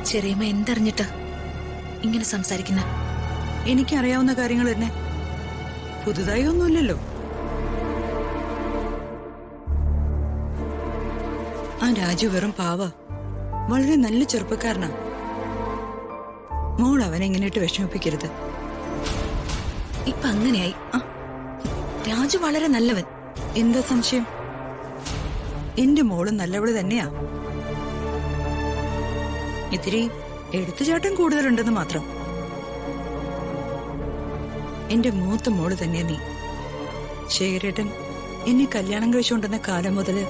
ചെറിയമ്മ എന്തറിഞ്ഞിട്ട് ഇങ്ങനെ സംസാരിക്കുന്ന? എനിക്കറിയാവുന്ന കാര്യങ്ങൾ തന്നെ. പുതുതായി ഒന്നുമില്ലല്ലോ. ആ രാജു വെറും പാവ, വളരെ നല്ല ചെറുപ്പക്കാരനാ. മോൾ അവനെ ഇങ്ങനെയിട്ട് വിഷമിപ്പിക്കരുത്. ഇപ്പൊ അങ്ങനെയായി. രാജു വളരെ നല്ലവൻ. എന്താ സംശയം? എന്റെ മോള് നല്ലവള് തന്നെയാ. ഇത്തിരി എടുത്തുചാട്ടം കൂടുതലുണ്ടെന്ന് മാത്രം. എന്റെ മൂത്ത മോള് തന്നെയാ നീ. ശേഖരേട്ടൻ എന്നെ കല്യാണം കഴിച്ചുകൊണ്ടിരുന്ന കാലം മുതല്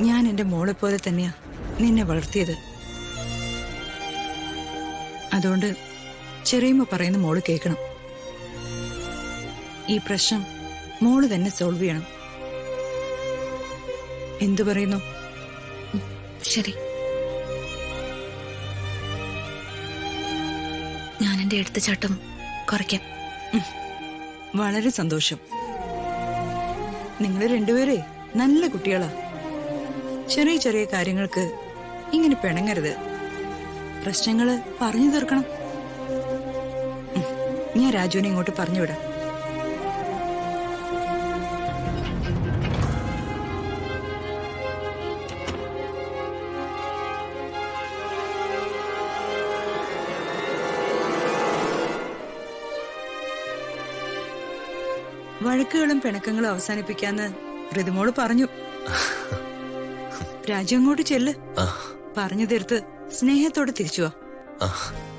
ഞാൻ എന്റെ മോളെ പോലെ തന്നെയാ നിന്നെ വളർത്തിയത്. അതുകൊണ്ട് ചെറിയമ്മ പറയുന്ന മോള് കേൾക്കണം. ഈ പ്രശ്നം മോള് തന്നെ സോൾവ് ചെയ്യണം. എന്തു പറയുന്നു? ശരി, ഞാൻ എന്റെ എടുത്തുചാട്ടം കുറയ്ക്കാം. വളരെ സന്തോഷം. നിങ്ങൾ രണ്ടുപേരെ നല്ല കുട്ടികളാ. ചെറിയ ചെറിയ കാര്യങ്ങൾക്ക് ഇങ്ങനെ പിണങ്ങരുത്. പ്രശ്നങ്ങള് പറഞ്ഞു തീർക്കണം. ഞാൻ രാജുവിനെ ഇങ്ങോട്ട് പറഞ്ഞുവിടാം. വഴക്കുകളും പിണക്കങ്ങളും അവസാനിപ്പിക്കാന്ന് ഋതുമോള് പറഞ്ഞു. രാജു അങ്ങോട്ട് ചെല്ല്. പറഞ്ഞു തീർത്ത് സ്നേഹത്തോടെ തിരിച്ചു വാ.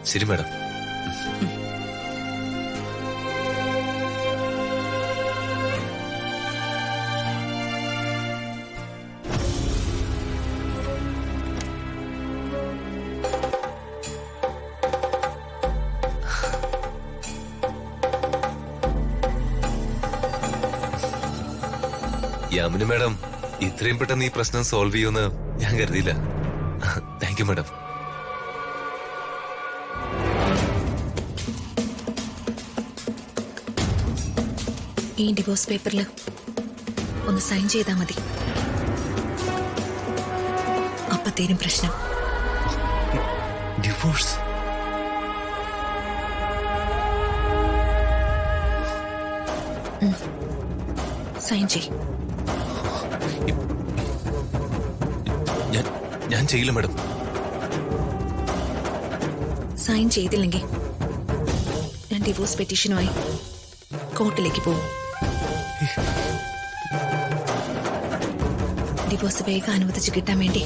ശരി മാഡം. യാമിനി മാഡം ഇത്രയും പെട്ടെന്ന് ഈ പ്രശ്നം സോൾവ് ചെയ്യുമെന്ന് ഞാൻ കരുതിയില്ല. Thank you madam. ഈ ഡിവോഴ്സ് പേപ്പറിൽ ഒന്ന് സൈൻ ചെയ്താൽ മതി. അപ്പത്തേരും പ്രശ്നം. ഡിവോഴ്സ്? സൈൻ ചെയ്. ഞാൻ ചെയ്യില്ല മാഡം. സൈൻ ചെയ്തില്ലെങ്കിൽ ഞാൻ ഡിവോഴ്സ് പെറ്റീഷനുമായി കോർട്ടിലേക്ക് പോകും. ഡിവോഴ്സ് വേഗം അനുവദിച്ച് കിട്ടാൻ വേണ്ടി